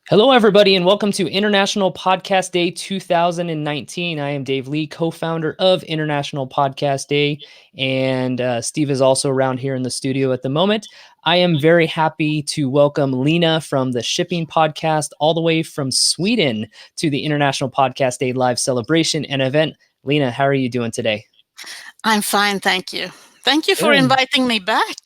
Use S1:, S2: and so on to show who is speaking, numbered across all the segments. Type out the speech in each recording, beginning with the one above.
S1: Hello, everybody, and welcome to International Podcast Day 2019. I am Dave Lee, co-founder of International Podcast Day, and Steve is also around here in the studio at the moment. I am very happy to welcome Lena from the Shipping Podcast all the way from Sweden to the International Podcast Day live celebration and event. Lena, how are you doing today?
S2: I'm fine, thank you. Thank you for inviting me back.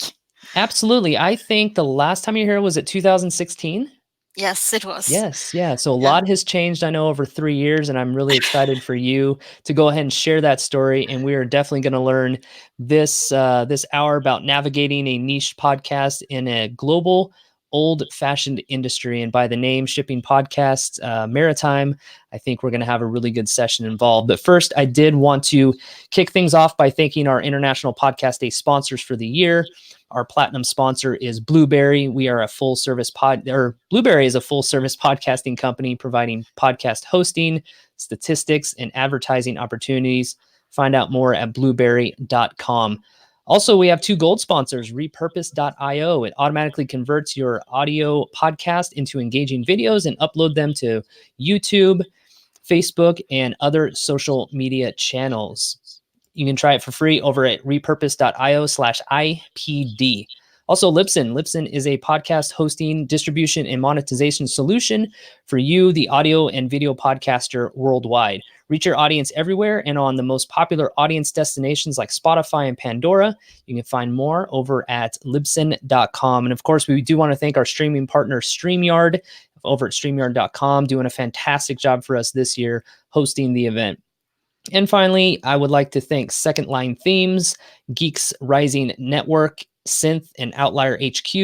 S1: Absolutely. I think the last time you were here was it 2016?
S2: Yes, it was.
S1: Yes, yeah. So a
S2: Yeah.
S1: lot has changed, I know, over 3 years, and I'm really excited for you to go ahead and share that story. And we are definitely going to learn this hour about navigating a niche podcast in a global, old-fashioned industry. And by the name Shipping Podcast Maritime, I think we're going to have a really good session involved. But first, I did want to kick things off by thanking our International Podcast Day sponsors for the year. Our platinum sponsor is Blueberry. We are a Blueberry is a full service podcasting company providing podcast hosting, statistics, and advertising opportunities. Find out more at blueberry.com. Also, we have two gold sponsors, repurpose.io. It automatically converts your audio podcast into engaging videos and upload them to YouTube, Facebook, and other social media channels. You can try it for free over at repurpose.io/IPD. Also, Libsyn. Libsyn is a podcast hosting, distribution, and monetization solution for you, the audio and video podcaster worldwide. Reach your audience everywhere and on the most popular audience destinations like Spotify and Pandora. You can find more over at libsyn.com. And of course, we do want to thank our streaming partner, StreamYard, over at StreamYard.com, doing a fantastic job for us this year hosting the event. And finally, I would like to thank Second Line Themes, Geeks Rising Network, Synth and Outlier HQ,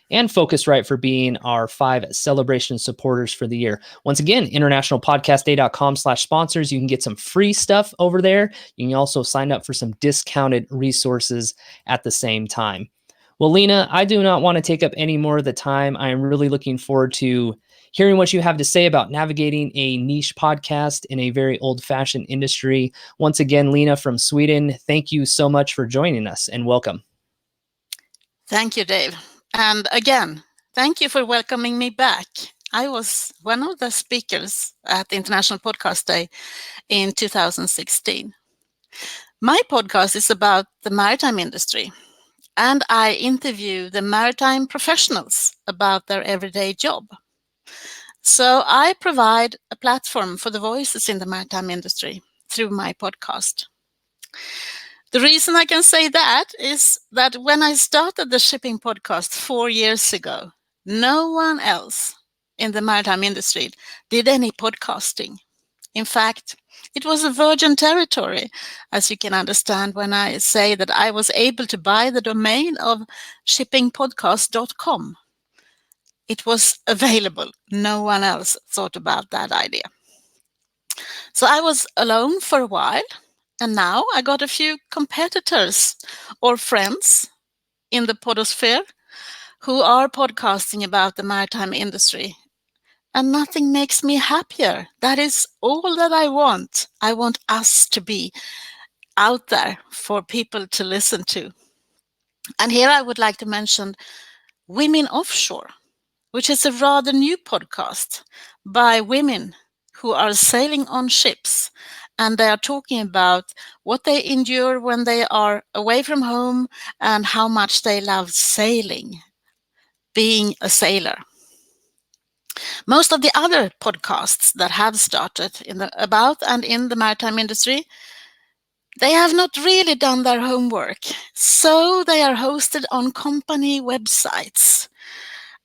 S1: and Focusrite for being our 5 celebration supporters for the year. Once again, internationalpodcastday.com/sponsors. You can get some free stuff over there. You can also sign up for some discounted resources at the same time. Well, Lena, I do not want to take up any more of the time. I am really looking forward to hearing what you have to say about navigating a niche podcast in a very old-fashioned industry. Once again, Lena from Sweden, thank you so much for joining us and welcome.
S2: Thank you, Dave. And again, thank you for welcoming me back. I was one of the speakers at International Podcast Day in 2016. My podcast is about the maritime industry, and I interview the maritime professionals about their everyday job. So I provide a platform for the voices in the maritime industry through my podcast. The reason I can say that is that when I started the shipping podcast 4 years ago, no one else in the maritime industry did any podcasting. In fact, it was a virgin territory, as you can understand when I say that I was able to buy the domain of shippingpodcast.com. It was available. No one else thought about that idea. So I was alone for a while, and now I got a few competitors or friends in the podosphere who are podcasting about the maritime industry. And nothing makes me happier. That is all that I want. I want us to be out there for people to listen to. And here I would like to mention Women Offshore, which is a rather new podcast by women who are sailing on ships. And they are talking about what they endure when they are away from home and how much they love sailing, being a sailor. Most of the other podcasts that have started about and in the maritime industry, they have not really done their homework. So they are hosted on company websites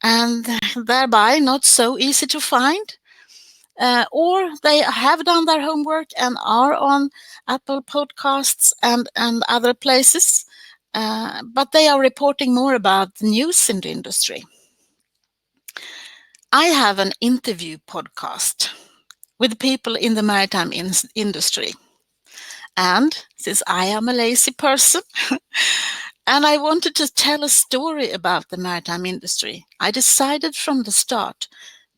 S2: and thereby not so easy to find. Or they have done their homework and are on Apple Podcasts and other places, but they are reporting more about the news in the industry. I have an interview podcast with people in the maritime industry. And since I am a lazy person and I wanted to tell a story about the maritime industry, I decided from the start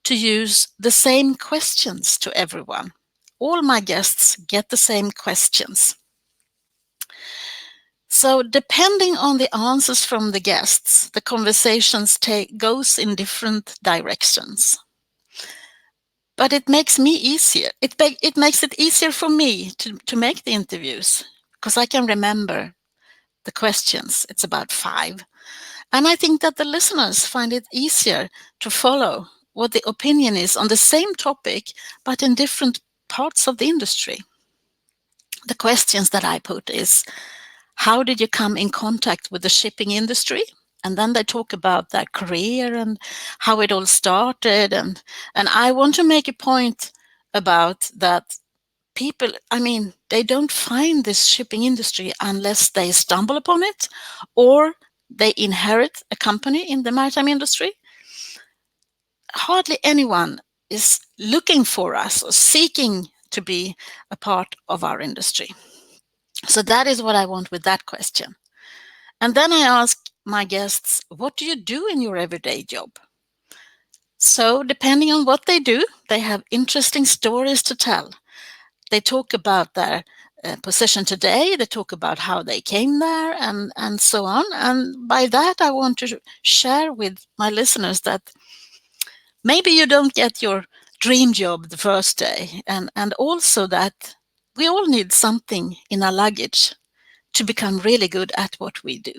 S2: to use the same questions to everyone. All my guests get the same questions. So depending on the answers from the guests, the conversations goes in different directions. But it makes me easier. It makes it easier for me to make the interviews because I can remember the questions. It's about 5. And I think that the listeners find it easier to follow what the opinion is on the same topic, but in different parts of the industry. The questions that I put is, how did you come in contact with the shipping industry? And then they talk about their career and how it all started. And I want to make a point about that people, I mean, they don't find this shipping industry unless they stumble upon it or they inherit a company in the maritime industry. Hardly anyone is looking for us or seeking to be a part of our industry. So that is what I want with that question. And then I ask my guests, what do you do in your everyday job? So depending on what they do, they have interesting stories to tell. They talk about their position today, they talk about how they came there, and so on. And by that, I want to share with my listeners that maybe you don't get your dream job the first day, and also that we all need something in our luggage to become really good at what we do.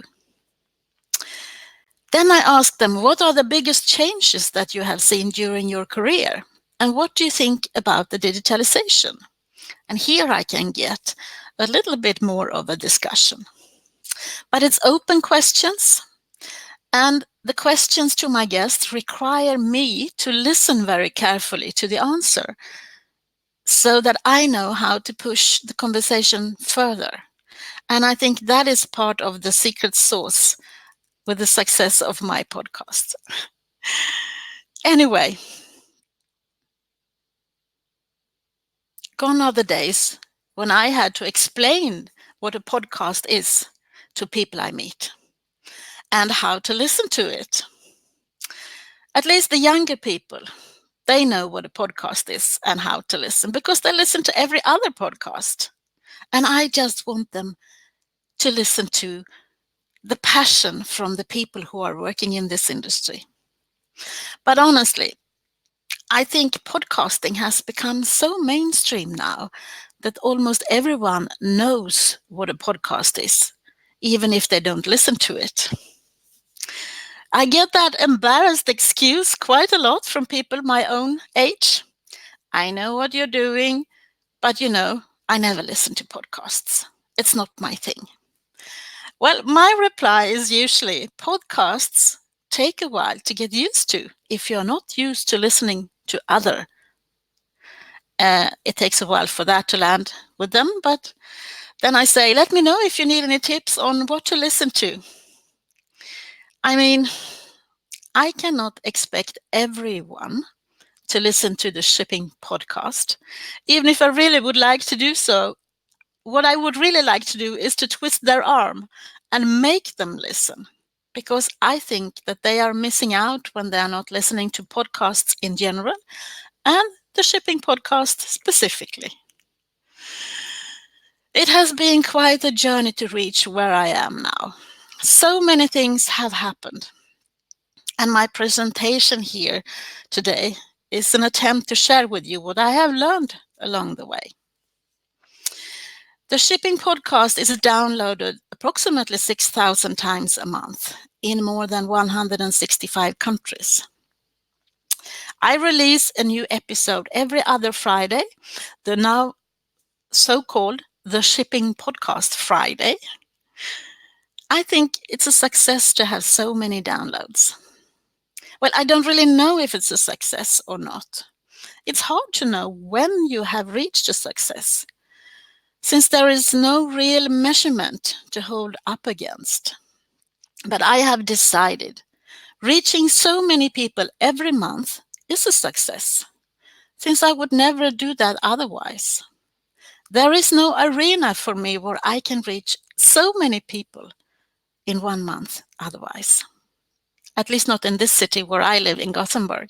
S2: Then I ask them, what are the biggest changes that you have seen during your career? And what do you think about the digitalization? And here I can get a little bit more of a discussion. But it's open questions, and the questions to my guests require me to listen very carefully to the answer so that I know how to push the conversation further. And I think that is part of the secret sauce with the success of my podcast. Anyway, gone are the days when I had to explain what a podcast is to people I meet and how to listen to it. At least the younger people, they know what a podcast is and how to listen because they listen to every other podcast. And I just want them to listen to the passion from the people who are working in this industry. But honestly, I think podcasting has become so mainstream now that almost everyone knows what a podcast is, even if they don't listen to it. I get that embarrassed excuse quite a lot from people my own age. I know what you're doing, but I never listen to podcasts. It's not my thing. Well, my reply is usually podcasts take a while to get used to if you're not used to listening to other. It takes a while for that to land with them, but then I say, let me know if you need any tips on what to listen to. I mean, I cannot expect everyone to listen to the shipping podcast. Even if I really would like to do so, what I would really like to do is to twist their arm and make them listen. Because I think that they are missing out when they are not listening to podcasts in general and the shipping podcast specifically. It has been quite a journey to reach where I am now. So many things have happened. And my presentation here today is an attempt to share with you what I have learned along the way. The shipping podcast is downloaded approximately 6,000 times a month in more than 165 countries. I release a new episode every other Friday, the now so-called The Shipping Podcast Friday. I think it's a success to have so many downloads. Well, I don't really know if it's a success or not. It's hard to know when you have reached a success, since there is no real measurement to hold up against. But I have decided reaching so many people every month is a success, since I would never do that otherwise. There is no arena for me where I can reach so many people in 1 month otherwise. At least not in this city where I live in Gothenburg.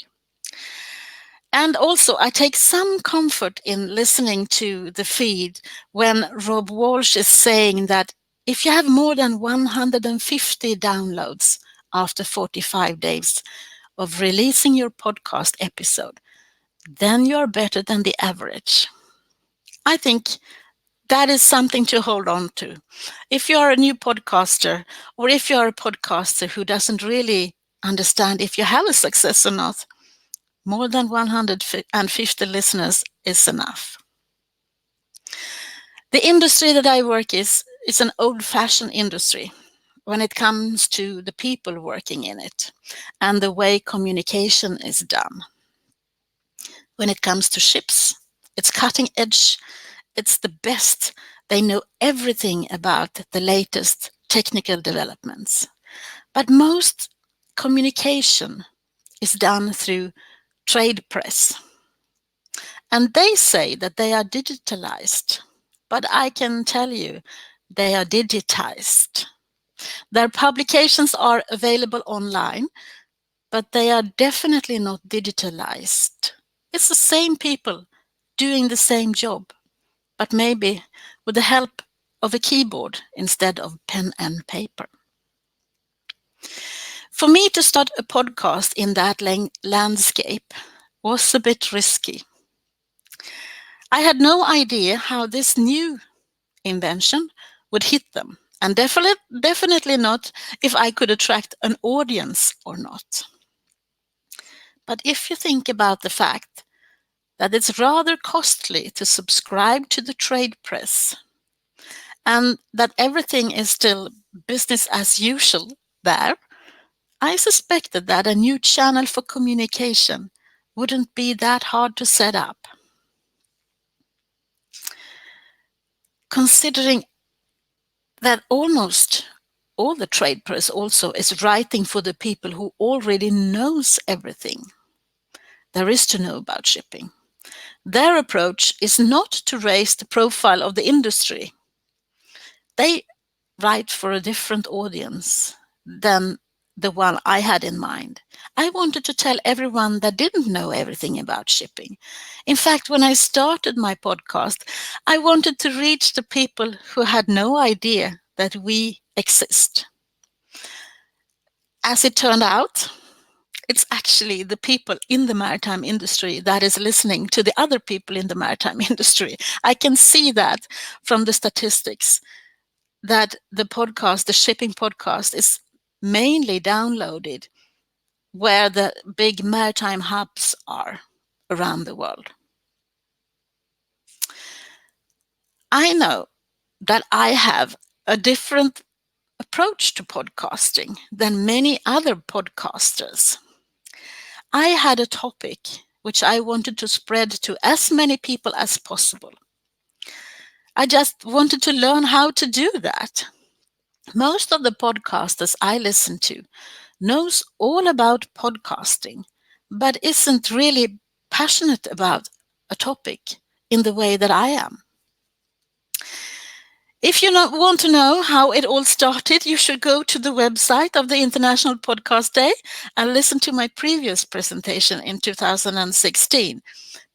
S2: And also, I take some comfort in listening to the feed when Rob Walsh is saying that if you have more than 150 downloads after 45 days of releasing your podcast episode, then you are better than the average. I think that is something to hold on to. If you're a new podcaster, or if you're a podcaster who doesn't really understand if you have a success or not, more than 150 listeners is enough. The industry that I work is an old-fashioned industry when it comes to the people working in it and the way communication is done. When it comes to ships, it's cutting edge, it's the best. They know everything about the latest technical developments. But most communication is done through trade press. And they say that they are digitalized, but I can tell you they are digitized. Their publications are available online, but they are definitely not digitalized. It's the same people doing the same job, but maybe with the help of a keyboard instead of pen and paper. For me to start a podcast in that landscape was a bit risky. I had no idea how this new invention would hit them, and definitely not if I could attract an audience or not. But if you think about the fact that it's rather costly to subscribe to the trade press and that everything is still business as usual there, I suspected that a new channel for communication wouldn't be that hard to set up. Considering that almost all the trade press also is writing for the people who already knows everything there is to know about shipping. Their approach is not to raise the profile of the industry. They write for a different audience than the one I had in mind. I wanted to tell everyone that didn't know everything about shipping. In fact, when I started my podcast, I wanted to reach the people who had no idea that we exist. As it turned out, it's actually the people in the maritime industry that is listening to the other people in the maritime industry. I can see that from the statistics that the shipping podcast, is mainly downloaded where the big maritime hubs are around the world. I know that I have a different approach to podcasting than many other podcasters. I had a topic which I wanted to spread to as many people as possible. I just wanted to learn how to do that. Most of the podcasters I listen to knows all about podcasting, but isn't really passionate about a topic in the way that I am. If you want to know how it all started, you should go to the website of the International Podcast Day and listen to my previous presentation in 2016,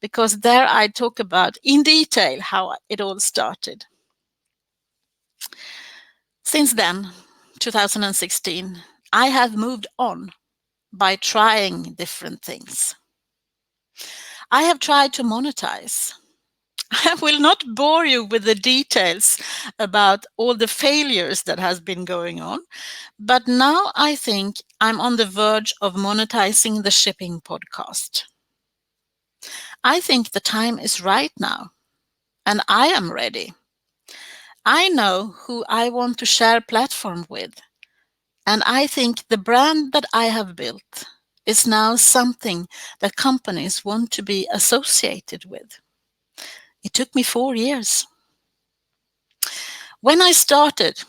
S2: because there I talk about in detail how it all started. Since then, 2016, I have moved on by trying different things. I have tried to monetize. I will not bore you with the details about all the failures that has been going on, but now I think I'm on the verge of monetizing the shipping podcast. I think the time is right now, and I am ready. I know who I want to share platform with, and I think the brand that I have built is now something that companies want to be associated with. It took me 4 years. When I started,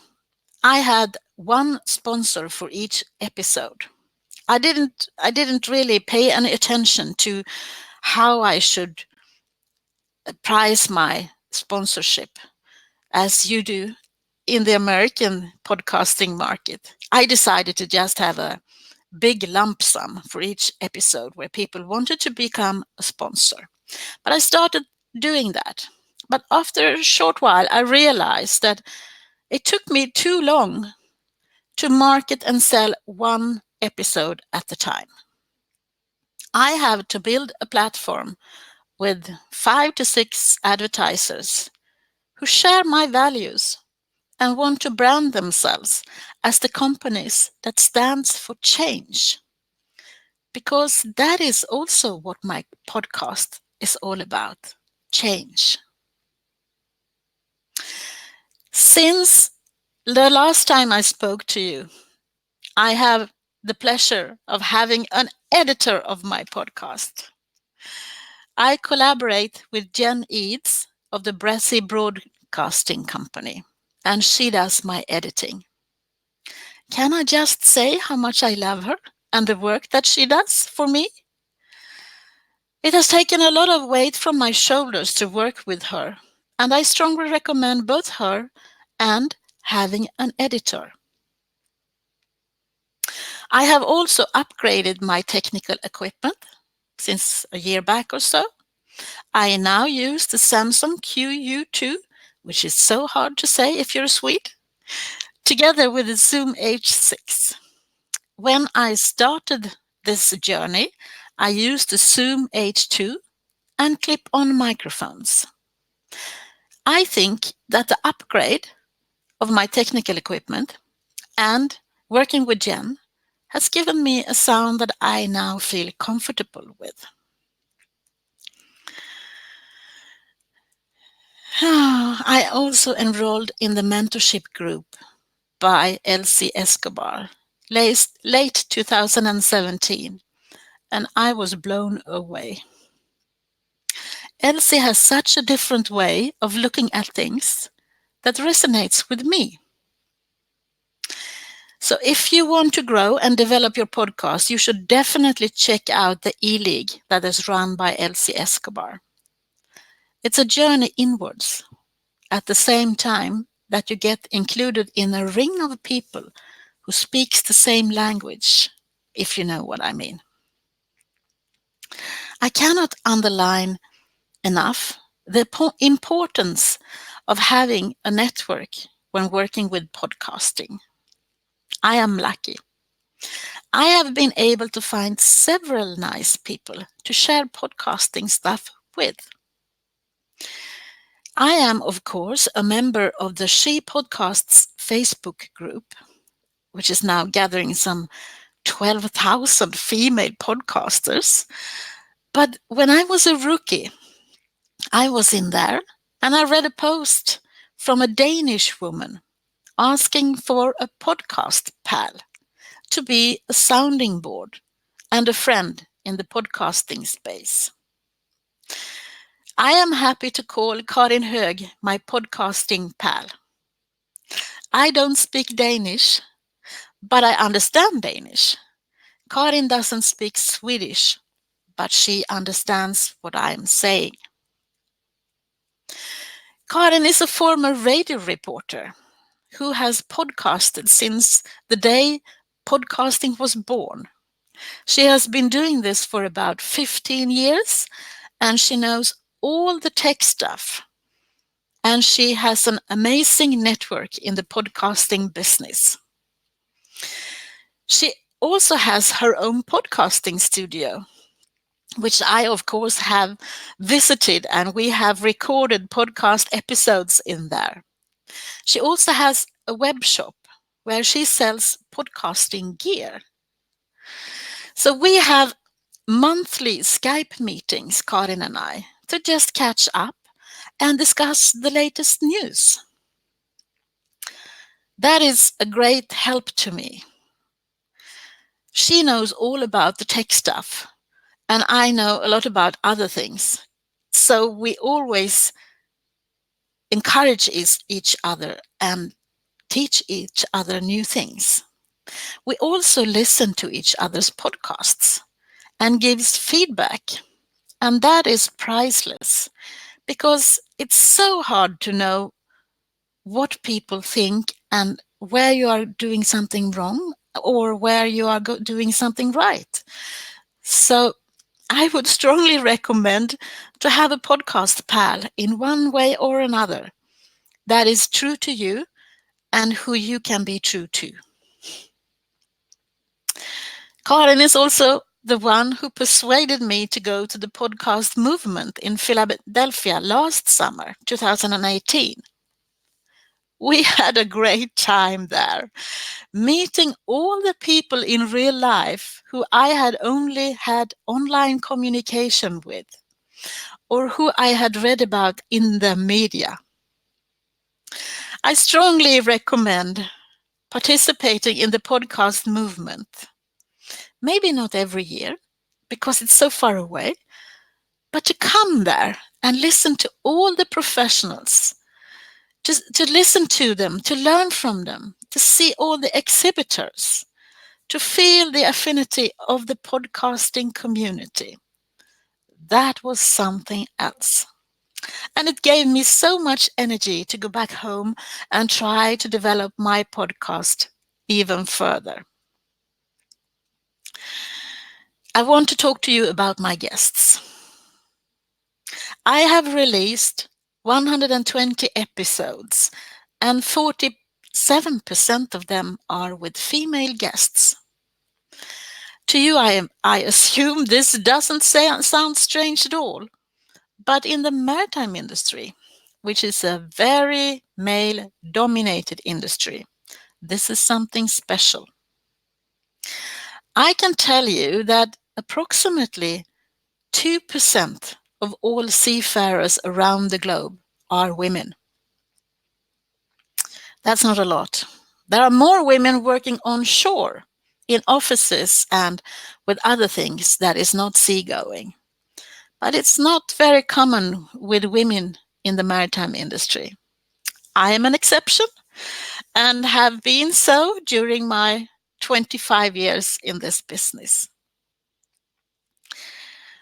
S2: I had one sponsor for each episode. I didn't really pay any attention to how I should price my sponsorship as you do in the American podcasting market. I decided to just have a big lump sum for each episode where people wanted to become a sponsor. But I started doing that. But after a short while, I realized that it took me too long to market and sell one episode at a time. I have to build a platform with 5 to 6 advertisers who share my values and want to brand themselves as the companies that stands for change. Because that is also what my podcast is all about, change. Since the last time I spoke to you, I have the pleasure of having an editor of my podcast. I collaborate with Jen Eads of the Bressie Broadcasting Company, and she does my editing. Can I just say how much I love her and the work that she does for me? It has taken a lot of weight from my shoulders to work with her, and I strongly recommend both her and having an editor. I have also upgraded my technical equipment since a year back or so. I now use the Samsung QU2, which is so hard to say if you're Swede, together with the Zoom H6. When I started this journey, I used the Zoom H2 and clip-on microphones. I think that the upgrade of my technical equipment and working with Jen has given me a sound that I now feel comfortable with. I also enrolled in the mentorship group by Elsie Escobar late 2017, and I was blown away. Elsie has such a different way of looking at things that resonates with me. So if you want to grow and develop your podcast, you should definitely check out the e-league that is run by Elsie Escobar. It's a journey inwards at the same time that you get included in a ring of people who speaks the same language, if you know what I mean. I cannot underline enough the importance of having a network when working with podcasting. I am lucky. I have been able to find several nice people to share podcasting stuff with. I am, of course, a member of the She Podcasts Facebook group, which is now gathering some 12,000 female podcasters. But when I was a rookie, I was in there and I read a post from a Danish woman asking for a podcast pal to be a sounding board and a friend in the podcasting space. I am happy to call Karin Hög my podcasting pal. I don't speak Danish, but I understand Danish. Karin doesn't speak Swedish, but she understands what I'm saying. Karin is a former radio reporter who has podcasted since the day podcasting was born. She has been doing this for about 15 years and she knows all the tech stuff. And she has an amazing network in the podcasting business. She also has her own podcasting studio, which I, of course, have visited, and we have recorded podcast episodes in there. She also has a web shop where she sells podcasting gear. So we have monthly Skype meetings, Karin and I, to just catch up and discuss the latest news. That is a great help to me. She knows all about the tech stuff, and I know a lot about other things. So we always encourage each other and teach each other new things. We also listen to each other's podcasts and gives feedback, and that is priceless because it's so hard to know what people think and where you are doing something wrong or where you are doing something right. So I would strongly recommend to have a podcast pal in one way or another that is true to you and who you can be true to. Karin is also the one who persuaded me to go to the podcast movement in Philadelphia last summer, 2018. We had a great time there, meeting all the people in real life who I had only had online communication with, or who I had read about in the media. I strongly recommend participating in the podcast movement. Maybe not every year, because it's so far away, but to come there and listen to all the professionals, just to listen to them, to learn from them, to see all the exhibitors, to feel the affinity of the podcasting community. That was something else. And it gave me so much energy to go back home and try to develop my podcast even further. I want to talk to you about my guests. I have released 120 episodes, and 47% of them are with female guests. To you, I assume this doesn't sound strange at all, but in the maritime industry, which is a very male-dominated industry, this is something special. I can tell you that approximately 2% of all seafarers around the globe are women. That's not a lot. There are more women working on shore, in offices and with other things that is not seagoing. But it's not very common with women in the maritime industry. I am an exception and have been so during my 25 years in this business.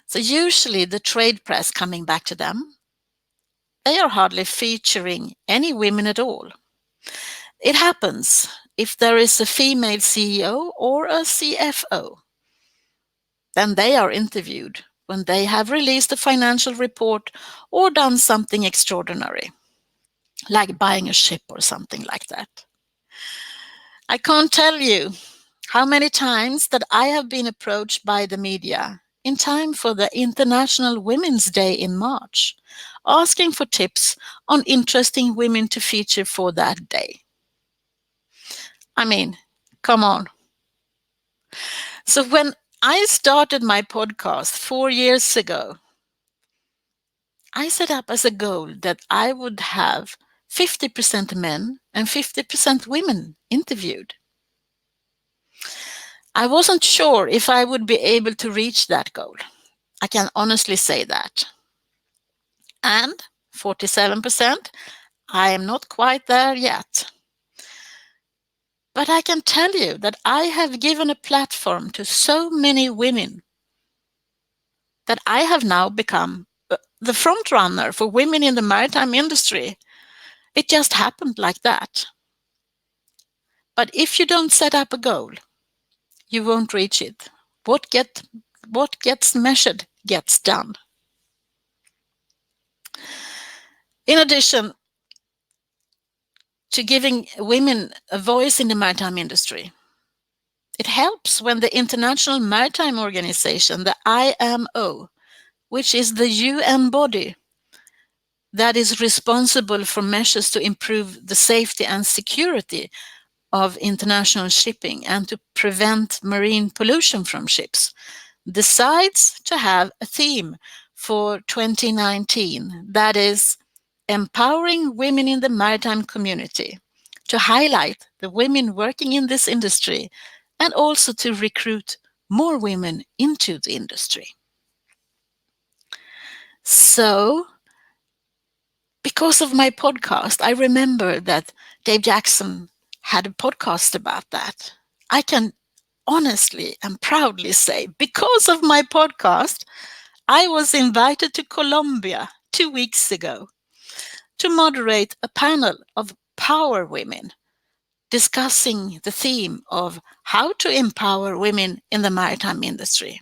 S2: So usually the trade press coming back to them, they are hardly featuring any women at all. It happens if there is a female CEO or a CFO. Then they are interviewed when they have released a financial report or done something extraordinary, like buying a ship or something like that. I can't tell you how many times that I have been approached by the media in time for the International Women's Day in March, asking for tips on interesting women to feature for that day. I mean, come on. So when I started my podcast 4 years ago, I set up as a goal that I would have 50% men and 50% women interviewed. I wasn't sure if I would be able to reach that goal. I can honestly say that. And 47%, I am not quite there yet. But I can tell you that I have given a platform to so many women that I have now become the front runner for women in the maritime industry. It just happened like that. But if you don't set up a goal, you won't reach it. What gets measured gets done. In addition to giving women a voice in the maritime industry, it helps when the International Maritime Organization, the IMO, which is the UN body that is responsible for measures to improve the safety and security of international shipping and to prevent marine pollution from ships, decides to have a theme for 2019 that is empowering women in the maritime community, to highlight the women working in this industry and also to recruit more women into the industry. So, because of my podcast, I remember that Dave Jackson had a podcast about that. I can honestly and proudly say, because of my podcast, I was invited to Colombia 2 weeks ago to moderate a panel of power women discussing the theme of how to empower women in the maritime industry.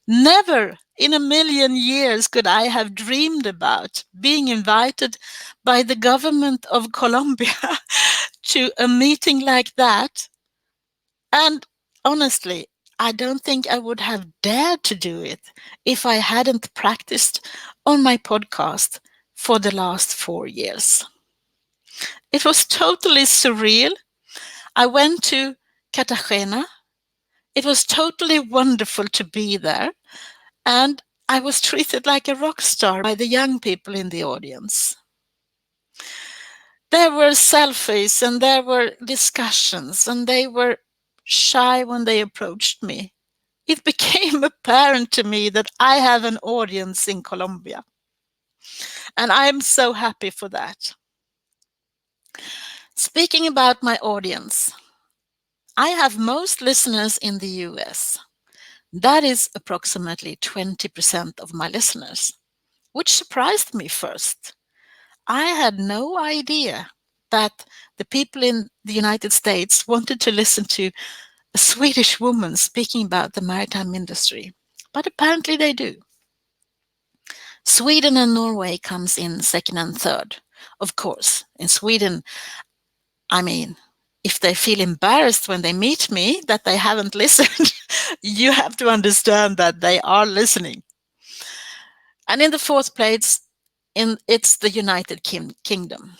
S2: Never in a million years could I have dreamed about being invited by the government of Colombia to a meeting like that. And honestly, I don't think I would have dared to do it if I hadn't practiced on my podcast for the last 4 years. It was totally surreal. I went to Cartagena. It was totally wonderful to be there. And I was treated like a rock star by the young people in the audience. There were selfies and there were discussions, and they were shy when they approached me. It became apparent to me that I have an audience in Colombia, and I'm so happy for that. Speaking about my audience, I have most listeners in the US. That is approximately 20% of my listeners, which surprised me first. I had no idea that the people in the United States wanted to listen to a Swedish woman speaking about the maritime industry, but apparently they do. Sweden and Norway comes in second and third. Of course, in Sweden, I mean, if they feel embarrassed when they meet me that they haven't listened, you have to understand that they are listening. And in the fourth place, it's the United Kingdom.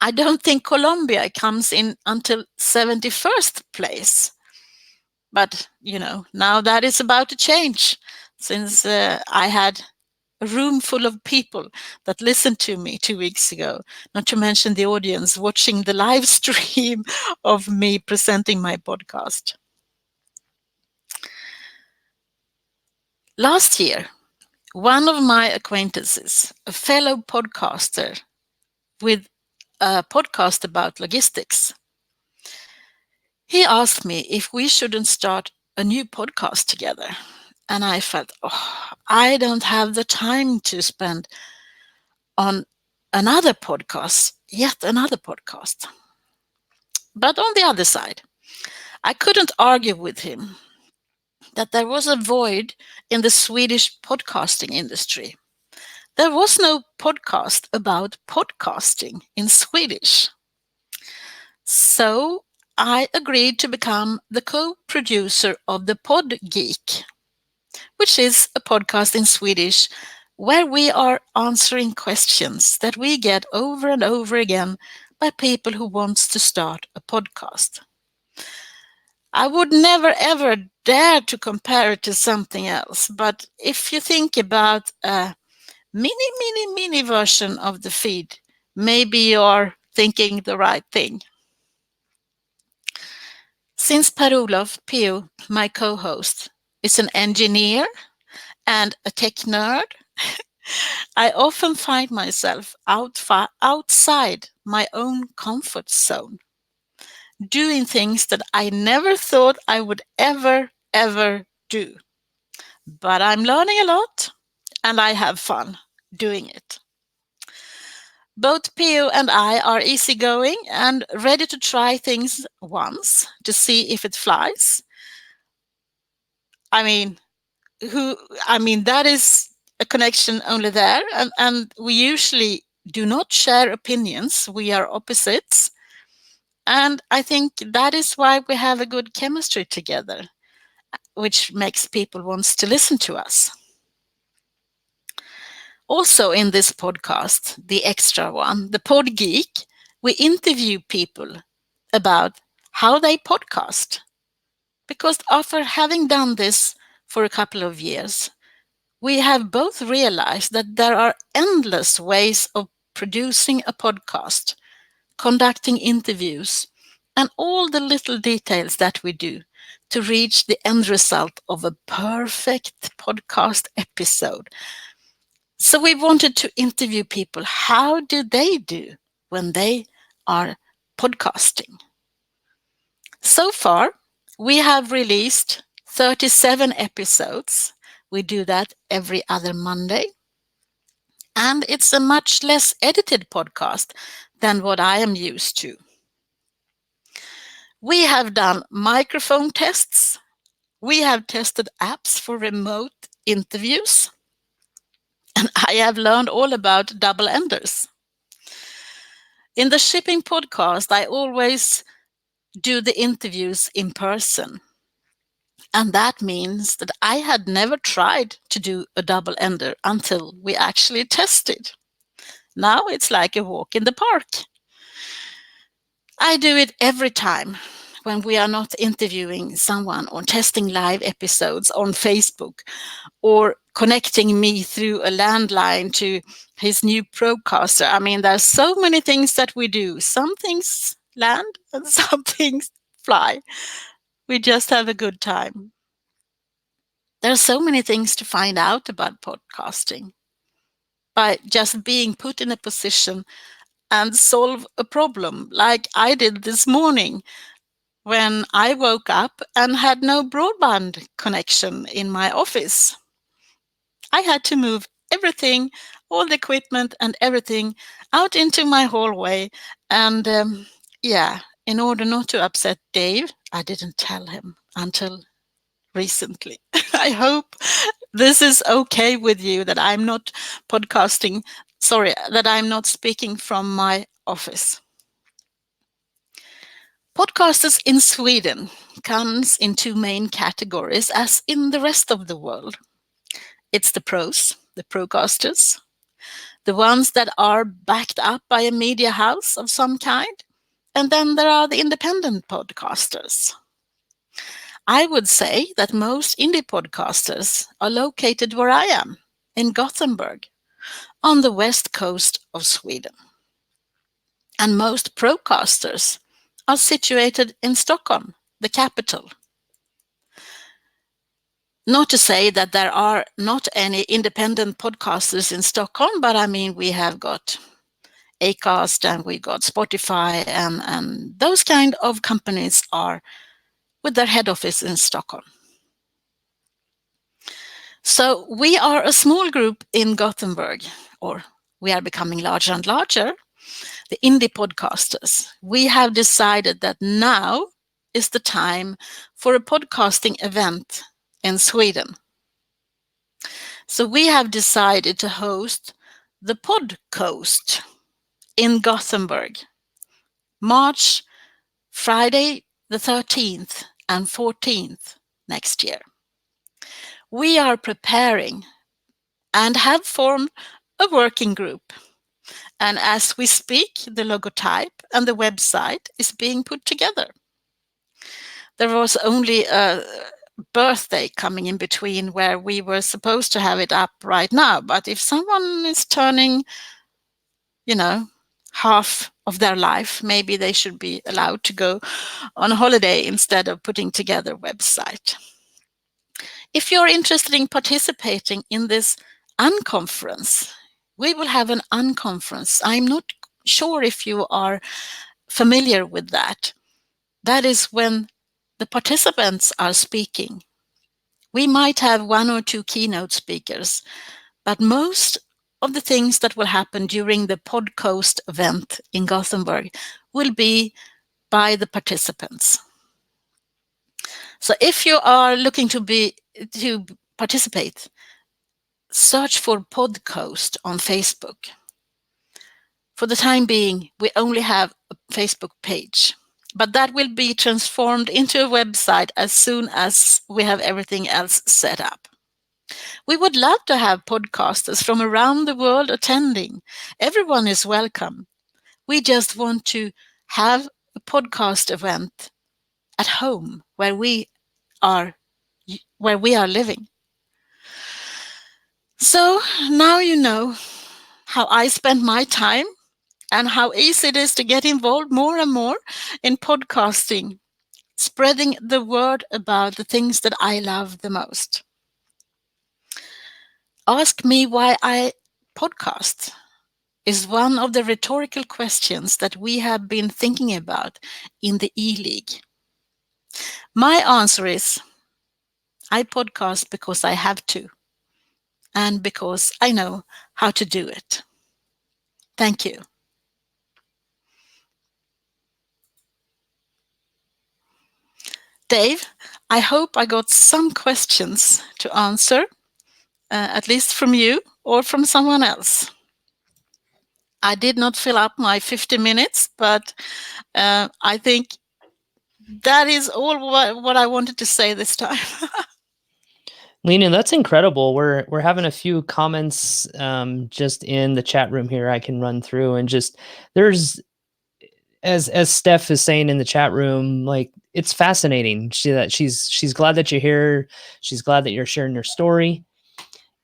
S2: I don't think Colombia comes in until 71st place. But, now that is about to change, since I had a room full of people that listened to me 2 weeks ago, not to mention the audience watching the live stream of me presenting my podcast. Last year, one of my acquaintances, a fellow podcaster with a podcast about logistics, he asked me if we shouldn't start a new podcast together. And I felt, I don't have the time to spend on yet another podcast. But on the other side, I couldn't argue with him that there was a void in the Swedish podcasting industry. There was no podcast about podcasting in Swedish. So I agreed to become the co-producer of the Pod Geek, which is a podcast in Swedish where we are answering questions that we get over and over again by people who want to start a podcast. I would never ever dare to compare it to something else, but if you think about a mini version of the feed, maybe you're thinking the right thing. Since Per-Olof, Pio, my co-host, is an engineer and a tech nerd, I often find myself outside my own comfort zone, doing things that I never thought I would ever do. But I'm learning a lot and I have fun doing it. Both Pio and I are easygoing and ready to try things once to see if it flies. I mean, that is a connection only there. And we usually do not share opinions. We are opposites. And I think that is why we have a good chemistry together, which makes people want to listen to us. Also in this podcast, the extra one, the Pod Geek, we interview people about how they podcast. Because after having done this for a couple of years, we have both realized that there are endless ways of producing a podcast, conducting interviews, and all the little details that we do to reach the end result of a perfect podcast episode. So we wanted to interview people. How do they do when they are podcasting? So far, we have released 37 episodes. We do that every other Monday. And it's a much less edited podcast than what I am used to. We have done microphone tests. We have tested apps for remote interviews. And I have learned all about double enders. In the shipping podcast, I always do the interviews in person. And that means that I had never tried to do a double ender until we actually tested. Now it's like a walk in the park. I do it every time when we are not interviewing someone or testing live episodes on Facebook or connecting me through a landline to his new Procaster. I mean, there's so many things that we do. Some things land and some things fly. We just have a good time. There are so many things to find out about podcasting by just being put in a position and solve a problem like I did this morning when I woke up and had no broadband connection in my office. I had to move everything, all the equipment and everything out into my hallway. And yeah, in order not to upset Dave, I didn't tell him until recently. I hope this is okay with you that I'm not podcasting, sorry, that I'm not speaking from my office. Podcasters in Sweden comes in two main categories as in the rest of the world. It's the pros, the procasters, the ones that are backed up by a media house of some kind, and then there are the independent podcasters. I would say that most indie podcasters are located where I am, in Gothenburg, on the west coast of Sweden. And most procasters are situated in Stockholm, the capital. Not to say that there are not any independent podcasters in Stockholm, but I mean, we have got Acast and we got Spotify and those kind of companies are with their head office in Stockholm. So we are a small group in Gothenburg, or we are becoming larger and larger, the indie podcasters. We have decided that now is the time for a podcasting event in Sweden. So we have decided to host the Podcoast in Gothenburg, March, Friday the 13th and 14th next year. We are preparing and have formed a working group. And as we speak, the logotype and the website is being put together. There was only a birthday coming in between where we were supposed to have it up right now. But if someone is turning, half of their life, maybe they should be allowed to go on a holiday instead of putting together a website. If you're interested in participating in this unconference, we will have an unconference. I'm not sure if you are familiar with that. That is when the participants are speaking. We might have one or two keynote speakers, but most of the things that will happen during the Podcoast event in Gothenburg will be by the participants. So if you are looking to participate, search for Podcoast on Facebook. For the time being, we only have a Facebook page, but that will be transformed into a website as soon as we have everything else set up. We would love to have podcasters from around the world attending. Everyone is welcome. We just want to have a podcast event at home where we are living. So now you know how I spend my time and how easy it is to get involved more and more in podcasting, spreading the word about the things that I love the most. Ask me why I podcast is one of the rhetorical questions that we have been thinking about in the E-League. My answer is, I podcast because I have to, and because I know how to do it. Thank you. Dave, I hope I got some questions to answer, at least from you or from someone else. I did not fill up my 50 minutes, but I think that is all what I wanted to say this time.
S1: Lena, that's incredible. We're having a few comments just in the chat room here I can run through, and just there's, as Steph is saying in the chat room, like, it's fascinating. She's glad that you're here. She's glad that you're sharing your story.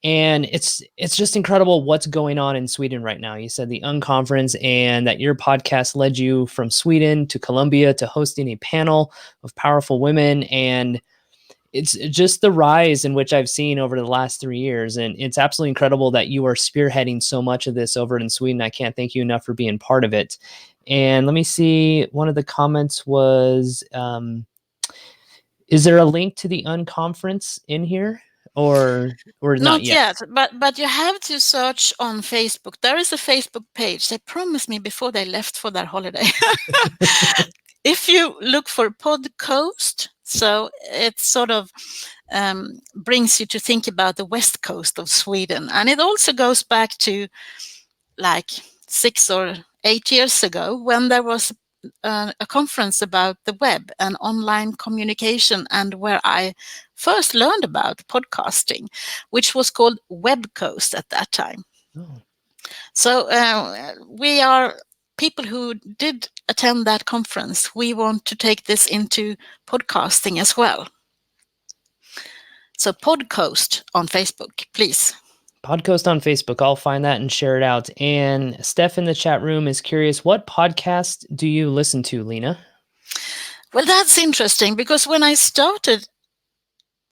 S1: And it's just incredible what's going on in Sweden right now. You said the unconference, and that your podcast led you from Sweden to Colombia to hosting a panel of powerful women. And it's just the rise in which I've seen over the last 3 years. And it's absolutely incredible that you are spearheading so much of this over in Sweden. I can't thank you enough for being part of it. And let me see, one of the comments was, is there a link to the unconference in here, or not
S2: Not
S1: yet?
S2: yet, but you have to search on Facebook. There is a Facebook page. They promised me before they left for their holiday. If you look for Podcoast, so it sort of brings you to think about the west coast of Sweden, and it also goes back to like 6 or 8 years ago when there was a conference about the web and online communication, and where I first learned about podcasting, which was called Webcoast at that time.
S1: Oh.
S2: So we are people who did attend that conference. We want to take this into podcasting as well. So Podcoast on Facebook, please.
S1: Podcoast on Facebook. I'll find that and share it out. And Steph in the chat room is curious, what podcast do you listen to, Lena?
S2: Well, that's interesting because when I started,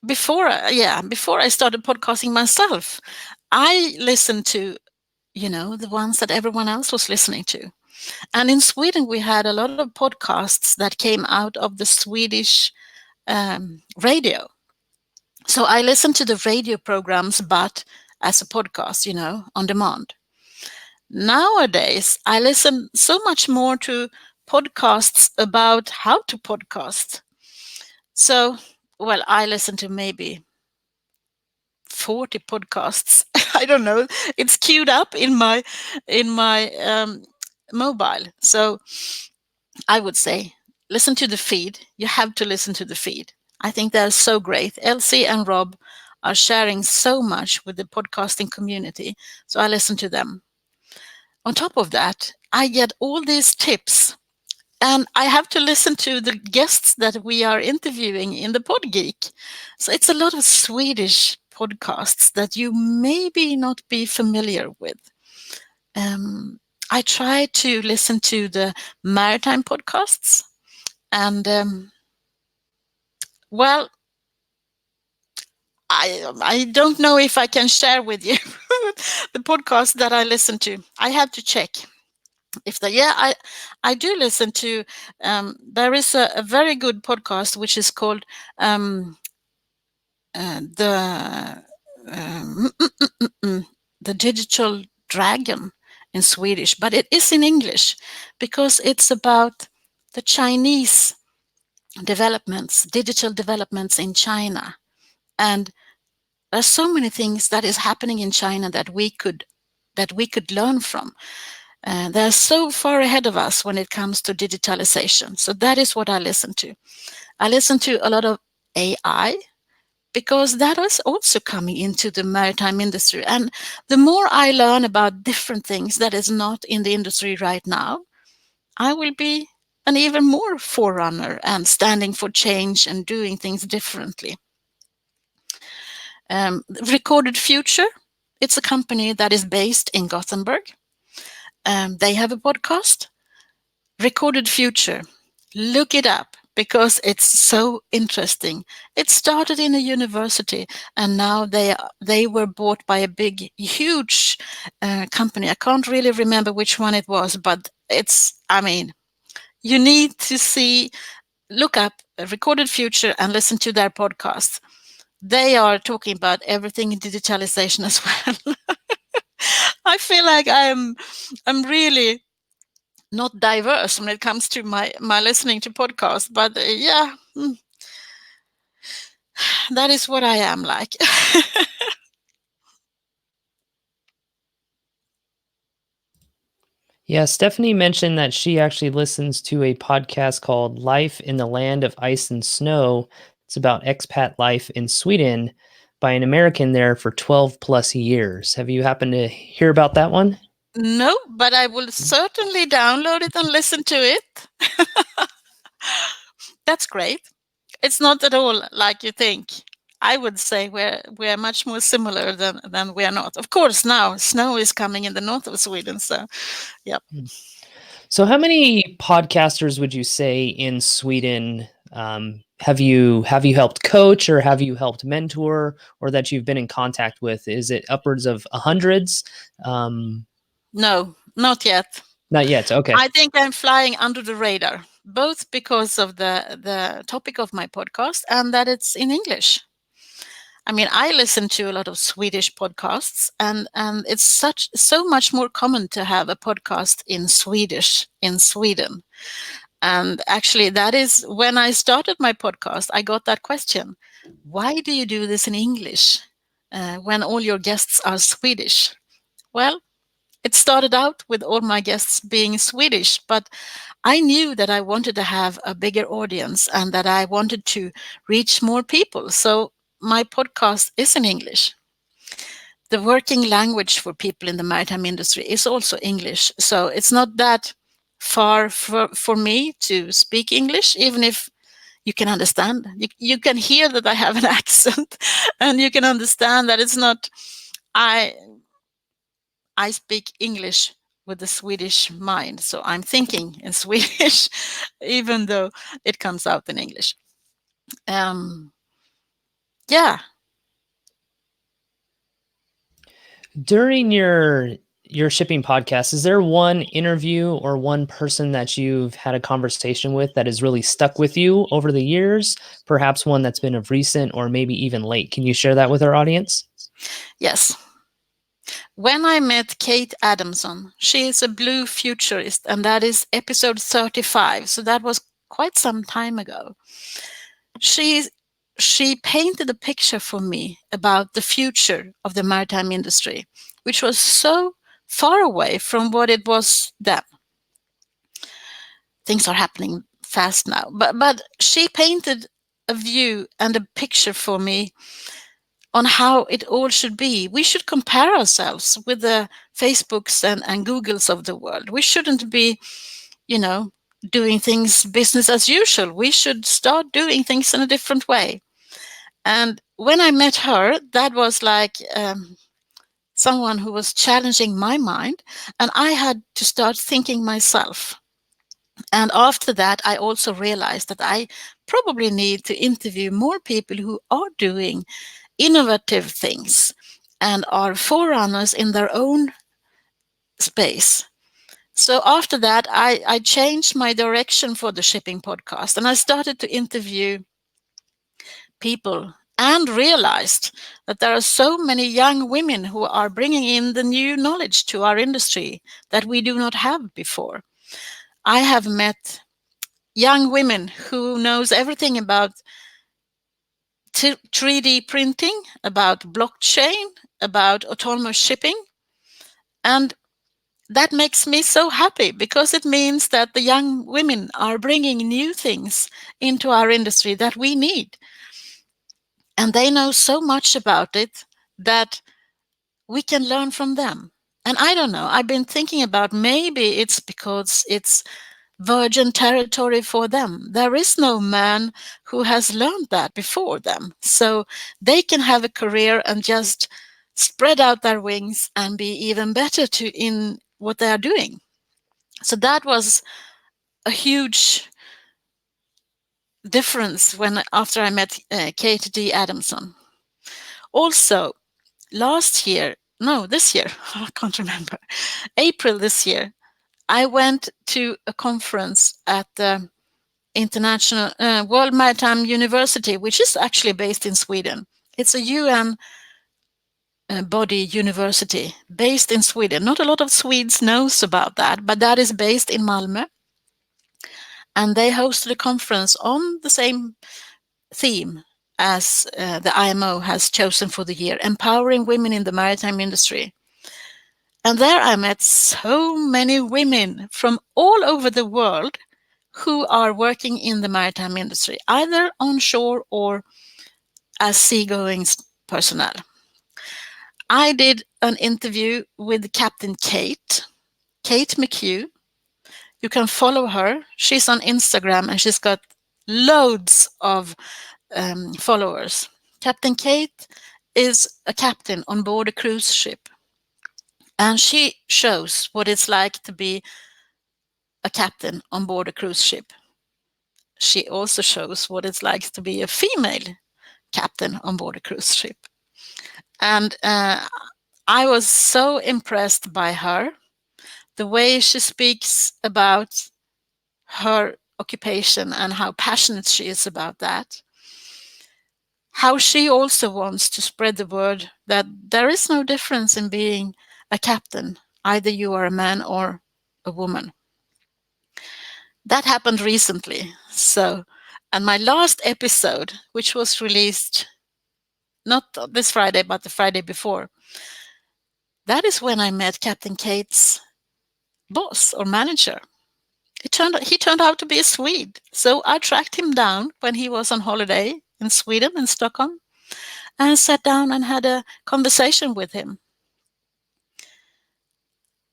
S2: before I started podcasting myself, I listened to, the ones that everyone else was listening to. And in Sweden, we had a lot of podcasts that came out of the Swedish radio. So I listened to the radio programs, but as a podcast, on demand. Nowadays, I listen so much more to podcasts about how to podcast. So, well, I listen to maybe 40 podcasts. I don't know. It's queued up in my mobile. So I would say listen to the feed. You have to listen to the feed. I think they're so great. Elsie and Rob are sharing so much with the podcasting community. So I listen to them. On top of that, I get all these tips, and I have to listen to the guests that we are interviewing in the Pod Geek. So it's a lot of Swedish podcasts that you maybe not be familiar with. I try to listen to the maritime podcasts, and well, I don't know if I can share with you the podcast that I listen to. I have to check if the I do listen to. There is a very good podcast which is called the the Digital Dragon in Swedish, but it is in English because it's about the Chinese developments, digital developments in China. And there's so many things that is happening in China that we could learn from. They're so far ahead of us when it comes to digitalization. So that is what I listen to. I listen to a lot of AI because that is also coming into the maritime industry. And the more I learn about different things that is not in the industry right now, I will be an even more forerunner and standing for change and doing things differently. Recorded Future, it's a company that is based in Gothenburg. They have a podcast, Recorded Future. Look it up because it's so interesting. It started in a university, and now they were bought by a big, huge company. I can't really remember which one it was, but you need to look up Recorded Future and listen to their podcast. They are talking about everything in digitalization as well. I feel like I'm really not diverse when it comes to my listening to podcasts, but that is what I am like.
S1: Yeah, Stephanie mentioned that she actually listens to a podcast called Life in the Land of Ice and Snow. It's about expat life in Sweden by an American there for 12 plus years. Have you happened to hear about that one?
S2: No, but I will certainly download it and listen to it. That's great. It's not at all like you think. I would say we're much more similar than we are not. Of course, now snow is coming in the north of Sweden, so yeah.
S1: Hmm. So, how many podcasters would you say in Sweden have you helped coach, or have you helped mentor, or that you've been in contact with? Is it upwards of hundreds? Um,
S2: No, not yet.
S1: Not yet. Okay.
S2: I think I'm flying under the radar, both because of the topic of my podcast and that it's in English. I mean, I listen to a lot of Swedish podcasts, and it's so much more common to have a podcast in Swedish in Sweden. And actually, that is when I started my podcast, I got that question: why do you do this in English when all your guests are Swedish? Well, it started out with all my guests being Swedish, but I knew that I wanted to have a bigger audience and that I wanted to reach more people. So my podcast is in English. The working language for people in the maritime industry is also English. So it's not that far for me to speak English, even if you can understand. You can hear that I have an accent, and you can understand that it's not, I I speak English with the Swedish mind. So I'm thinking in Swedish, even though it comes out in English. Um, yeah.
S1: During your shipping podcast, is there one interview or one person that you've had a conversation with that has really stuck with you over the years? Perhaps one that's been of recent or maybe even late. Can you share that with our audience?
S2: Yes. When I met Kate Adamson, she is a blue futurist, and that is episode 35. So that was quite some time ago. She she painted a picture for me about the future of the maritime industry, which was so far away from what it was then. Things are happening fast now, but she painted a view and a picture for me on how it all should be. We should compare ourselves with the Facebooks and Googles of the world. We shouldn't be, you know, doing things business as usual. We should start doing things in a different way. And when I met her, that was like someone who was challenging my mind, and I had to start thinking myself. And after that, I also realized that I probably need to interview more people who are doing innovative things and are forerunners in their own space. So after that, I changed my direction for the shipping podcast, and I started to interview people and realized that there are so many young women who are bringing in the new knowledge to our industry that we do not have before. I have met young women who knows everything about 3D printing, about blockchain, about autonomous shipping. And that makes me so happy because it means that the young women are bringing new things into our industry that we need. And they know so much about it that we can learn from them. And I don't know, I've been thinking about maybe it's because it's virgin territory for them. There is no man who has learned that before them. So they can have a career and just spread out their wings and be even better in what they are doing. So that was a huge difference when after I met Kate D. Adamson. Also, this year, I can't remember, April this year, I went to a conference at the International World Maritime University, which is actually based in Sweden. It's a UN body university based in Sweden. Not a lot of Swedes knows about that, but that is based in Malmö. And they hosted a conference on the same theme as the IMO has chosen for the year, empowering women in the maritime industry. And there I met so many women from all over the world who are working in the maritime industry, either on shore or as seagoing personnel. I did an interview with Captain Kate McHugh. You can follow her. She's on Instagram and she's got loads of followers. Captain Kate is a captain on board a cruise ship, and she shows what it's like to be a captain on board a cruise ship. She also shows what it's like to be a female captain on board a cruise ship. And I was so impressed by her, the way she speaks about her occupation and how passionate she is about that. How she also wants to spread the word that there is no difference in being a captain, either you are a man or a woman. That happened recently. So, and my last episode, which was released not this Friday, but the Friday before, that is when I met Captain Kate's boss or manager. He turned out to be a Swede. So I tracked him down when he was on holiday in Sweden, in Stockholm, and sat down and had a conversation with him.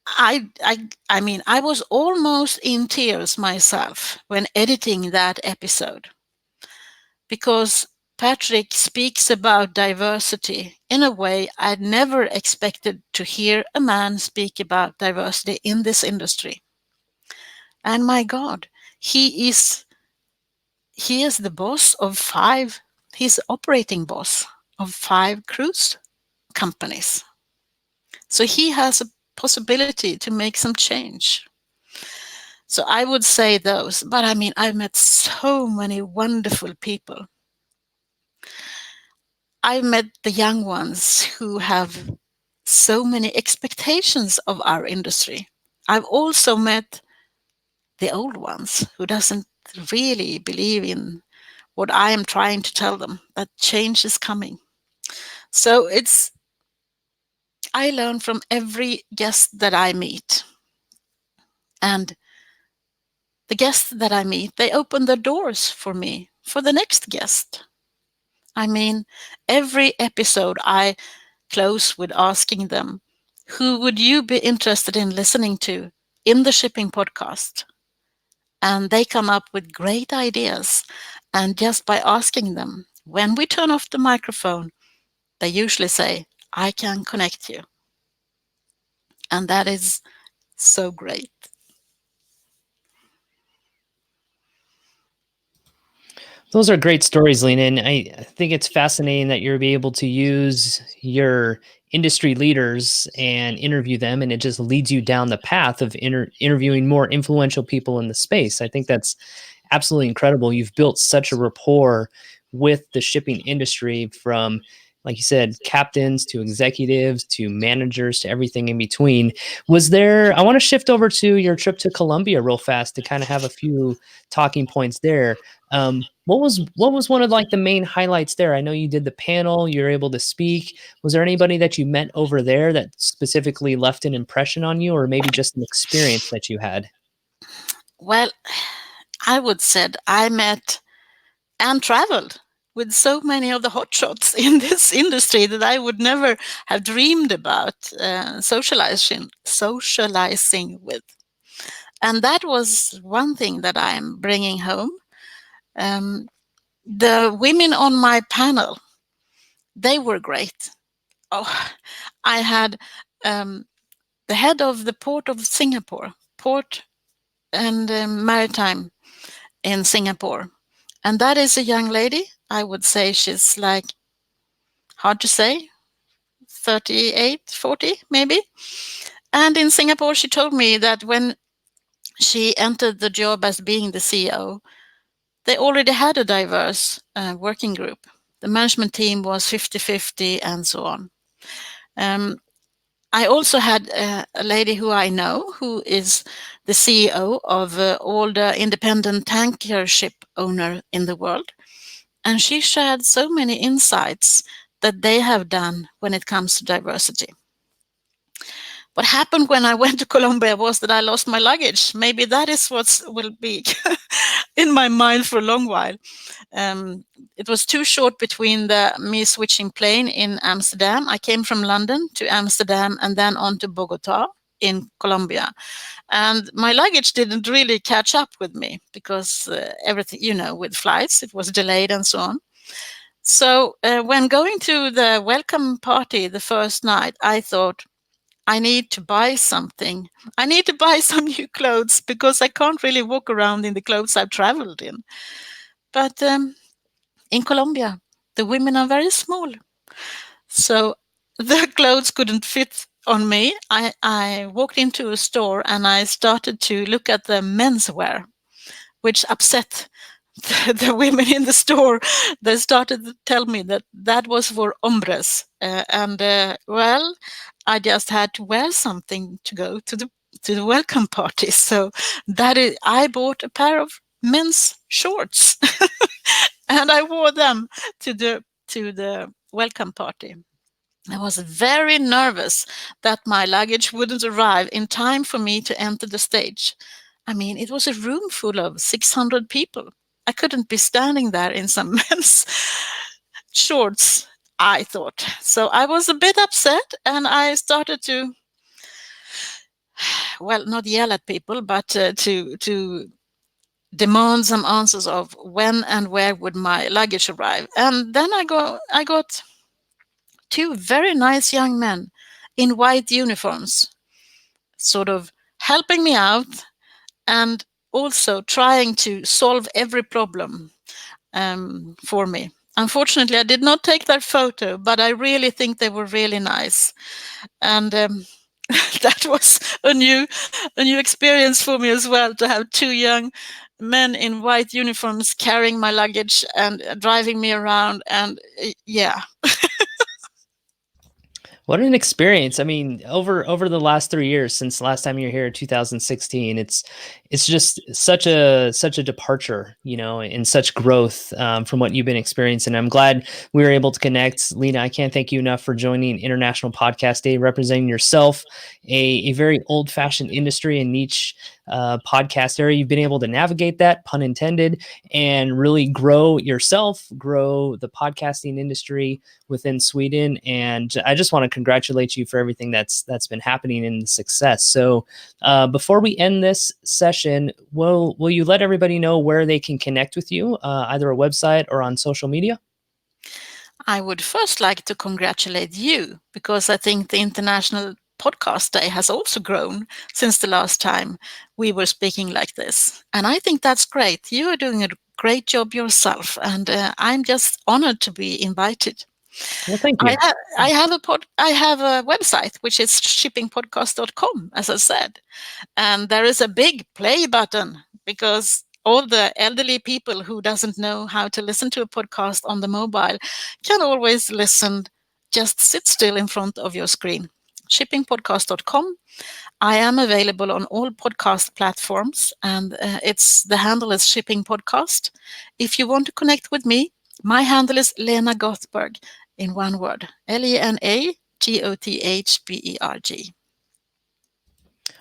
S2: I mean, I was almost in tears myself when editing that episode, because Patrick speaks about diversity in a way I'd never expected to hear a man speak about diversity in this industry. And my God, he is the boss of five, he's operating boss of five cruise companies. So he has a possibility to make some change. So I would say those, but I mean, I've met so many wonderful people. I've met the young ones who have so many expectations of our industry. I've also met the old ones who doesn't really believe in what I am trying to tell them, that change is coming. So I learn from every guest that I meet. And the guests that I meet, they open their doors for me, for the next guest. I mean, every episode I close with asking them, who would you be interested in listening to in the shipping podcast? And they come up with great ideas. And just by asking them, when we turn off the microphone, they usually say, I can connect you. And that is so great.
S1: Those are great stories, Lena, and I think it's fascinating that you're able to use your industry leaders and interview them, and it just leads you down the path of interviewing more influential people in the space. I think that's absolutely incredible. You've built such a rapport with the shipping industry, from, like you said, captains to executives to managers to everything in between. I want to shift over to your trip to Colombia real fast to kind of have a few talking points there. What was one of like the main highlights there? I know you did the panel, you're able to speak. Was there anybody that you met over there that specifically left an impression on you, or maybe just an experience that you had?
S2: Well, I would said I met and traveled with so many of the hotshots in this industry that I would never have dreamed about socializing with. And that was one thing that I'm bringing home. Um, the women on my panel, they were great. Oh, I had the head of the port of Singapore, port and maritime in Singapore. And that is a young lady. I would say she's like, hard to say, 38, 40 maybe. And in Singapore, she told me that when she entered the job as being the CEO, they already had a diverse working group. The management team was 50-50 and so on. I also had a lady who I know who is the CEO of all the independent tanker ship owner in the world. And she shared so many insights that they have done when it comes to diversity. What happened when I went to Colombia was that I lost my luggage. Maybe that is what will be in my mind for a long while. It was too short between me switching plane in Amsterdam. I came from London to Amsterdam and then on to Bogota in Colombia. And my luggage didn't really catch up with me because everything, with flights, it was delayed and so on. So when going to the welcome party the first night, I thought, I need to buy something. I need to buy some new clothes because I can't really walk around in the clothes I've traveled in. But in Colombia, the women are very small. So the clothes couldn't fit on me. I walked into a store and I started to look at the menswear, which upset the women in the store. They started to tell me that that was for hombres. Well, I just had to wear something to go to the welcome party. So I bought a pair of men's shorts and I wore them to the welcome party. I was very nervous that my luggage wouldn't arrive in time for me to enter the stage. I mean, it was a room full of 600 people. I couldn't be standing there in some men's shorts, I thought. So I was a bit upset and I started to, well, not yell at people, but to demand some answers of when and where would my luggage arrive. And then I got two very nice young men in white uniforms, sort of helping me out and also trying to solve every problem for me. Unfortunately, I did not take their photo, but I really think they were really nice. And that was a new experience for me as well, to have two young men in white uniforms carrying my luggage and driving me around. And yeah.
S1: What an experience. I mean, over the last 3 years since the last time you were here in 2016, it's just such a departure, and such growth from what you've been experiencing. I'm glad we were able to connect. Lena, I can't thank you enough for joining International Podcast Day, representing yourself, a very old-fashioned industry and niche podcast area. You've been able to navigate that, pun intended, and really grow yourself, grow the podcasting industry within Sweden. And I just want to congratulate you for everything that's been happening and the success. So before we end this session, will you let everybody know where they can connect with you, either a website or on social media?
S2: I would first like to congratulate you because I think the International Podcast Day has also grown since the last time we were speaking like this. And I think that's great. You are doing a great job yourself, and I'm just honored to be invited.
S1: Well, thank
S2: I,
S1: you.
S2: ha- I have a website, which is shippingpodcast.com, as I said. And there is a big play button because all the elderly people who doesn't know how to listen to a podcast on the mobile can always listen. Just sit still in front of your screen. Shippingpodcast.com. I am available on all podcast platforms, and the handle is Shipping Podcast. If you want to connect with me, my handle is Lena Gothberg, in one word, LenaGothberg.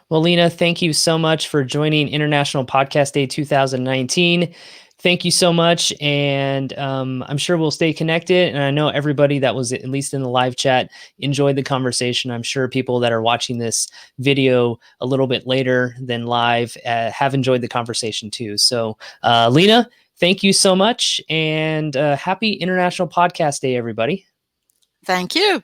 S1: Well, Lena, thank you so much for joining International Podcast Day 2019. Thank you so much. And I'm sure we'll stay connected. And I know everybody that was at least in the live chat enjoyed the conversation. I'm sure people that are watching this video a little bit later than live have enjoyed the conversation too. So, Lena, thank you so much. And happy International Podcast Day, everybody.
S2: Thank you.